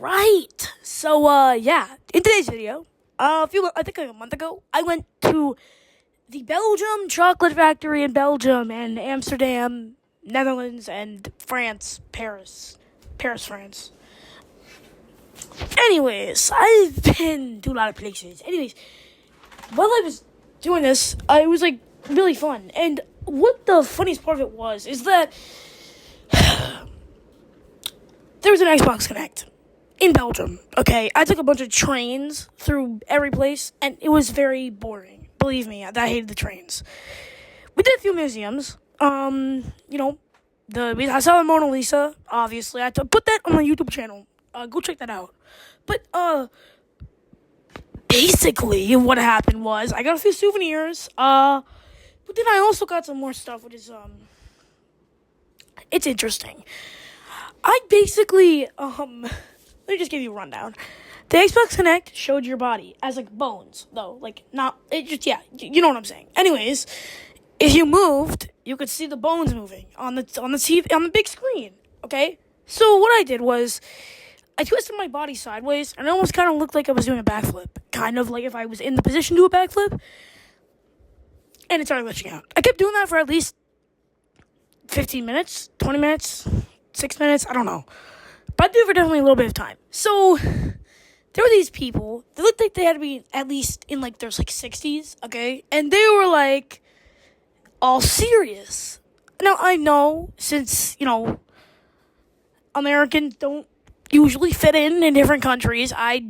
right. So, yeah. In today's video, I think like a month ago, I went to the Belgium chocolate factory in Belgium and Amsterdam, Netherlands, and France, Paris, France. Anyways, I've been to a lot of places. Anyways, while I was doing this, it was like really fun. And what the funniest part of it was is that there was an Xbox Connect in Belgium, okay? I took a bunch of trains through every place, and it was very boring. Believe me, I hated the trains. We did a few museums. I saw the Mona Lisa, obviously. I had to put that on my YouTube channel. Go check that out. But, basically, what happened was, I got a few souvenirs, but then I also got some more stuff, which is, it's interesting. I basically, let me just give you a rundown. The Xbox Connect showed your body as, like, bones, though. Like, not, it just, yeah, you know what I'm saying. Anyways, if you moved, you could see the bones moving on the TV, on the big screen, okay? So what I did was, I twisted my body sideways, and it almost kind of looked like I was doing a backflip. Kind of like if I was in the position to do a backflip, and it started glitching out. I kept doing that for at least 15 minutes, 20 minutes, 6 minutes, I don't know. But I did it for definitely a little bit of time. So, there were these people, they looked like they had to be at least in like their 60s, okay? And they were like, all serious. Now, I know, since, Americans don't usually fit in different countries, I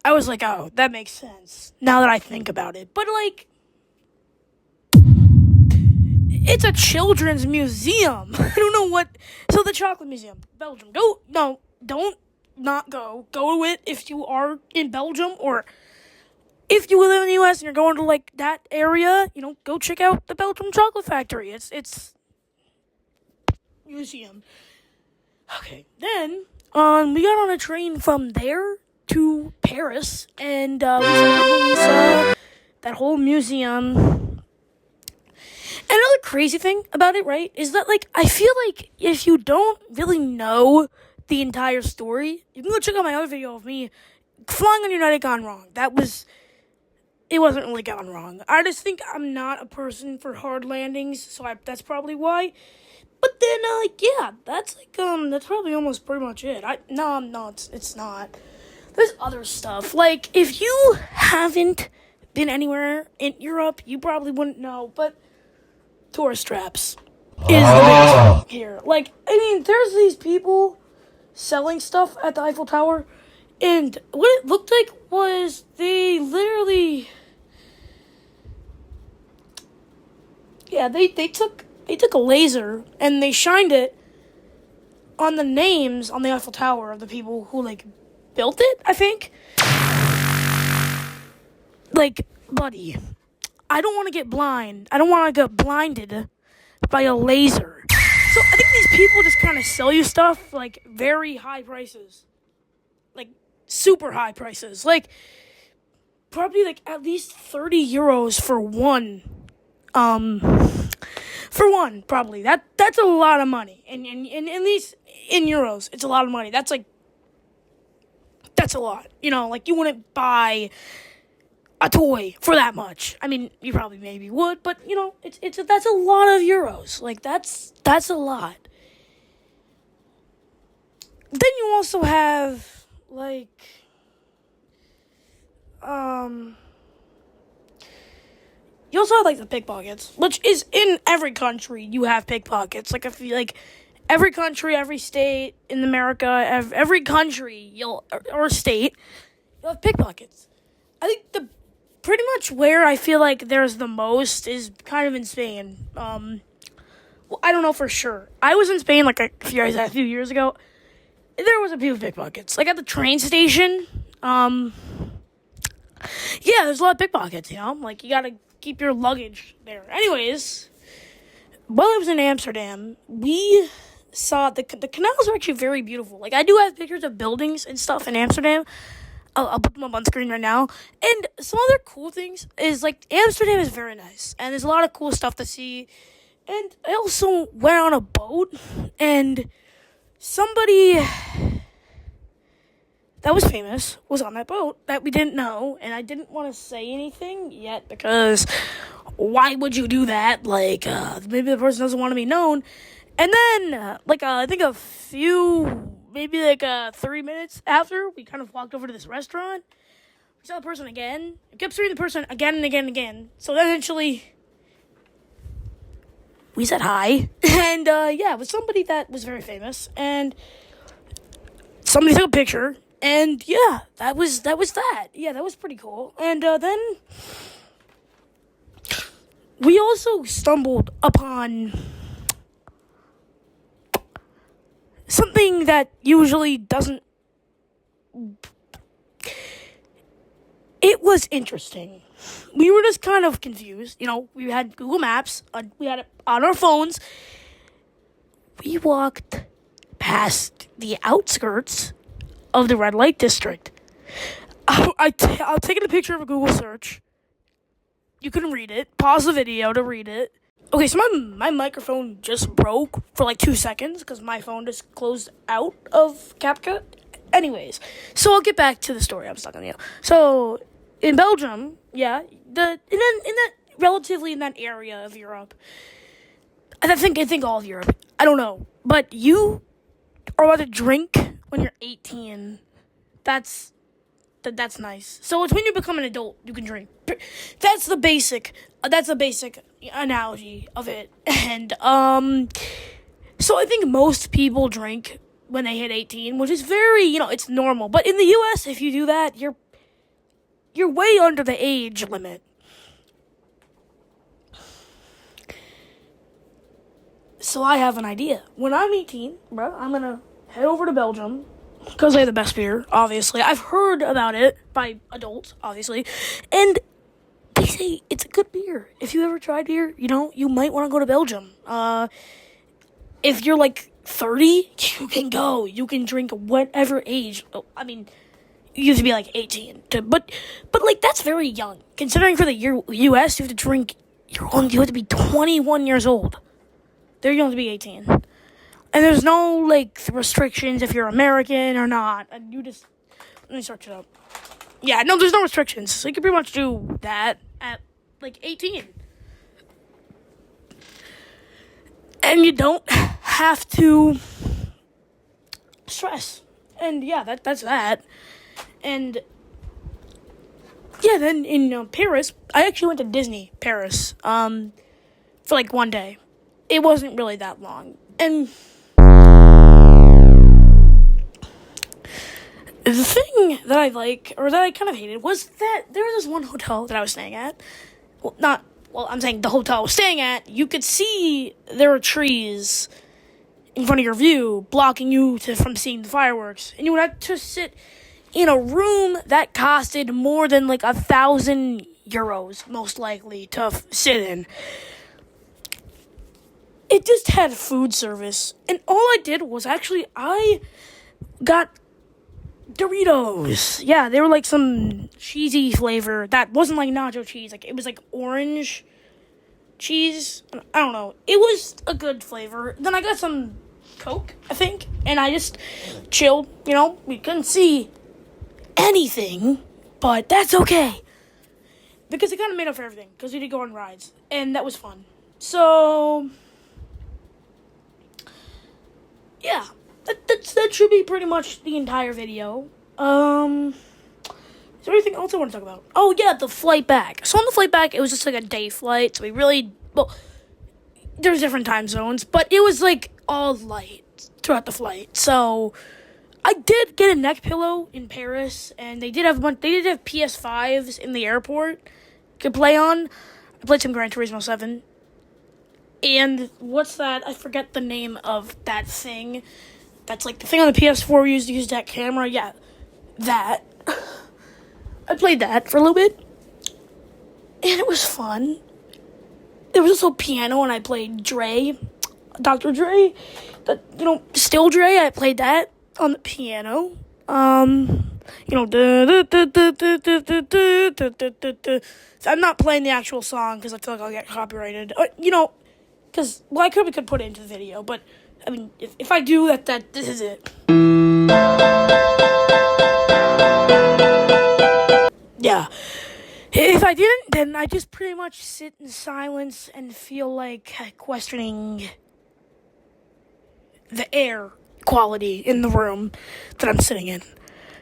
was like, oh, that makes sense, now that I think about it. But, like, it's a children's museum. I don't know what. So the Chocolate Museum, Belgium. Don't not go. Go to it if you are in Belgium, or if you live in the U.S. and you're going to like that area. Go check out the Belgium Chocolate Factory. It's museum. Okay, then we got on a train from there to Paris, and we saw that whole museum. Another crazy thing about it, right, is that, like, I feel like if you don't really know the entire story, you can go check out my other video of me flying on United gone wrong. It wasn't really gone wrong. I just think I'm not a person for hard landings, so that's probably why. But then, yeah, that's probably almost pretty much it. It's not. There's other stuff. Like, if you haven't been anywhere in Europe, you probably wouldn't know, but tourist traps is the biggest thing here. Like, I mean, there's these people selling stuff at the Eiffel Tower, and what it looked like was they literally, yeah, they took a laser and they shined it on the names on the Eiffel Tower of the people who, like, built it, I think. Like, buddy, I don't want to get blind. I don't want to get blinded by a laser. So I think these people just kind of sell you stuff, like, very high prices. Like, super high prices. Like, probably, like, at least 30 euros for one. Probably. That's a lot of money. And at least in euros, it's a lot of money. That's a lot. Like, you wouldn't buy a toy for that much. I mean, you probably maybe would, but that's a lot of euros. Like, that's a lot. Then you also have, like, you also have, like, the pickpockets, which is in every country. You have pickpockets. Like, every country, every state in America, every country or state, you'll have pickpockets. I think pretty much where I feel like there's the most is kind of in Spain. Well, I don't know for sure. I was in Spain like a few years ago. There was a few pickpockets. Like at the train station. Yeah, there's a lot of pickpockets, Like, you gotta keep your luggage there. Anyways, while I was in Amsterdam, we saw the canals are actually very beautiful. Like, I do have pictures of buildings and stuff in Amsterdam. I'll put them up on screen right now. And some other cool things is, like, Amsterdam is very nice. And there's a lot of cool stuff to see. And I also went on a boat. And somebody that was famous was on that boat that we didn't know, and I didn't want to say anything yet because why would you do that? Like, maybe the person doesn't want to be known. And then, I think a few, maybe 3 minutes after, we kind of walked over to this restaurant. We saw the person again. We kept seeing the person again and again and again. So eventually, we said hi. And, it was somebody that was very famous. And somebody took a picture. And, yeah, that was that. Yeah, that was pretty cool. And, then we also stumbled upon something that usually doesn't. It was interesting. We were just kind of confused. We had Google Maps. We had it on our phones. We walked past the outskirts of the red light district. I'll take a picture of a Google search. You can read it. Pause the video to read it. Okay, so my microphone just broke for 2 seconds because my phone just closed out of CapCut. Anyways, so I'll get back to the story. I'm stuck on you. So in Belgium, yeah, in that relatively in that area of Europe, I think all of Europe. I don't know, but you are allowed to drink when you're 18. That's nice. So it's when you become an adult you can drink. That's the basic analogy of it. And so I think most people drink when they hit 18, which is very, it's normal. But in the US, if you do that, you're way under the age limit. So I have an idea. When I'm 18, bro, I'm going to head over to Belgium because they have the best beer, obviously. I've heard about it by adults, obviously. And they say it's a good beer. If you ever tried beer, you might want to go to Belgium. If you're 30, you can go. You can drink whatever age. I mean, you have to be 18. But that's very young. Considering for the US, you have to drink, you have to be 21 years old. They're young to be 18. And there's no, restrictions if you're American or not. And you just, let me search it up. Yeah, no, there's no restrictions. So you can pretty much do that at, 18. And you don't have to stress. And, yeah, that's that. And, yeah, then in Paris, I actually went to Disney Paris for, 1 day. It wasn't really that long. And the thing that I or that I kind of hated, was that there was this one hotel that I was staying at. I'm saying the hotel I was staying at, you could see there were trees in front of your view, blocking you from seeing the fireworks. And you would have to sit in a room that costed more than 1,000 euros, most likely, to sit in. It just had food service. And all I did was I got Doritos. Yeah, they were some cheesy flavor that wasn't nacho cheese. It was orange cheese. I don't know. It was a good flavor. Then I got some Coke, I think, and I just chilled. We couldn't see anything, but that's okay. Because it kind of made up for everything. Because we did go on rides. And that was fun. So, yeah. That should be pretty much the entire video. Is there anything else I want to talk about? Oh, yeah, the flight back. So on the flight back, it was just a day flight. So there's different time zones, but it was all light throughout the flight. So I did get a neck pillow in Paris, and they did have PS5s in the airport could play on. I played some Gran Turismo 7. And what's that? I forget the name of that thing. That's the thing on the PS4 we used to use that camera. Yeah, that. I played that for a little bit. And it was fun. There was also piano, and I played Dre. Dr. Dre. Still Dre. I played that on the piano. I'm not playing the actual song because I feel like I'll get copyrighted. Because, I could put it into the video, but, I mean, if I do, this is it. I didn't, then I just pretty much sit in silence and feel like questioning the air quality in the room that I'm sitting in.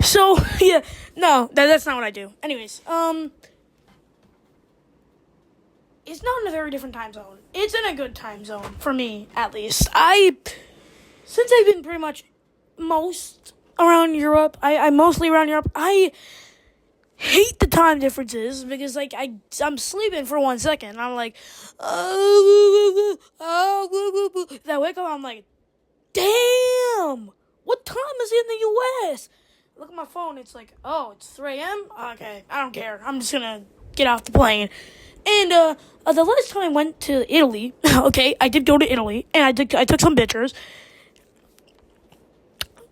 So, yeah, no, that's not what I do. Anyways, it's not in a very different time zone. It's in a good time zone, for me, at least. Since I've been pretty much most around Europe, I'm mostly around Europe, I hate the time differences because, like, I'm sleeping for 1 second, and I'm like, then I wake up, I'm like, damn, what time is it in the U.S.? Look at my phone, it's like, oh, it's 3 a.m.? Okay, I don't care. I'm just gonna get off the plane. And, the last time I went to Italy, okay, I did go to Italy, and I took some pictures.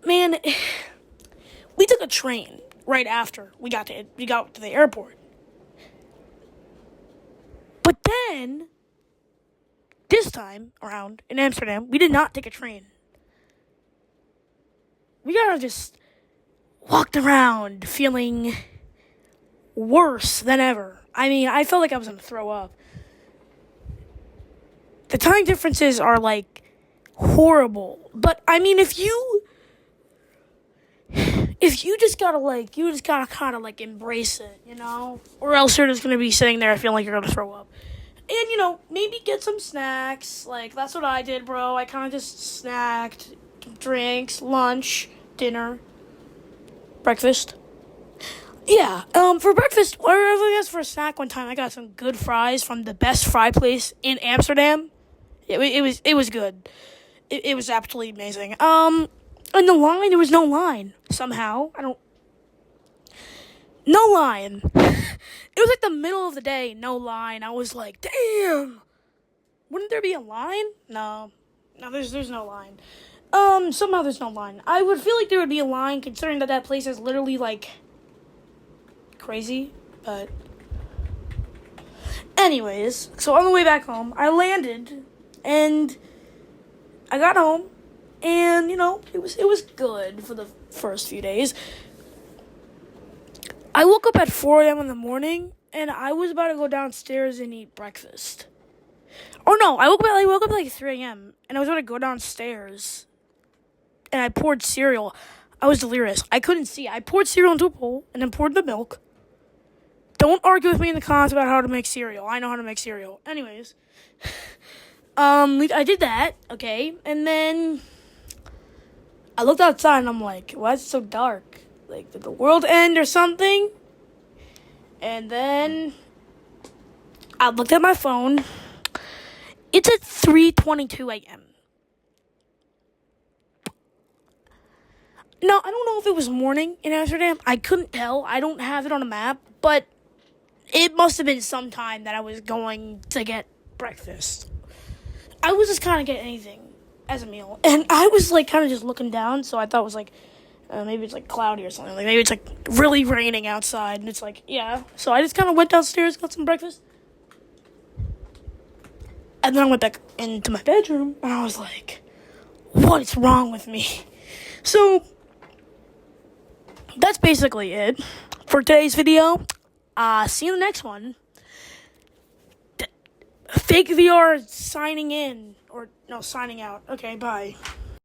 Man, we took a train right after we got to the airport. But then, this time around in Amsterdam, we did not take a train. We kind of just walked around feeling worse than ever. I mean, I felt like I was going to throw up. The time differences are, like, horrible. But, I mean, if you just gotta, like, kind of, like, embrace it, you know? Or else you're just going to be sitting there feeling like you're going to throw up. And, you know, maybe get some snacks. Like, that's what I did, bro. I kind of just snacked, drinks, lunch, dinner, breakfast. Yeah, for breakfast, or I guess for a snack one time, I got some good fries from the best fry place in Amsterdam. It was good. It was absolutely amazing. And the line, there was no line, somehow. No line. It was like the middle of the day, no line. I was like, damn, wouldn't there be a line? No, there's no line. Somehow there's no line. I would feel like there would be a line, considering that place is literally, like, crazy, but anyways, so on the way back home, I landed, and I got home, and, you know, it was good for the first few days. I woke up at 4 a.m. in the morning, and I was about to go downstairs and eat breakfast. Oh no, I woke up at like 3 a.m., and I was about to go downstairs, and I poured cereal. I was delirious. I couldn't see. I poured cereal into a bowl, and then poured the milk. Don't argue with me in the comments about how to make cereal. I know how to make cereal. Anyways, I did that, okay, and then I looked outside and I'm like, why is it so dark? Like, did the world end or something? And then I looked at my phone. It's at 3:22 a.m. No, I don't know if it was morning in Amsterdam. I couldn't tell. I don't have it on a map, but it must have been some time that I was going to get breakfast. I was just kind of getting anything as a meal. And I was, like, kind of just looking down, so I thought it was, like, maybe it's, like, cloudy or something. Like, maybe it's, like, really raining outside, and it's, like, yeah. So I just kind of went downstairs, got some breakfast. And then I went back into my bedroom, and I was like, what is wrong with me? So that's basically it for today's video. See you in the next one. Fake VR signing in. Or, no, signing out. Okay, bye.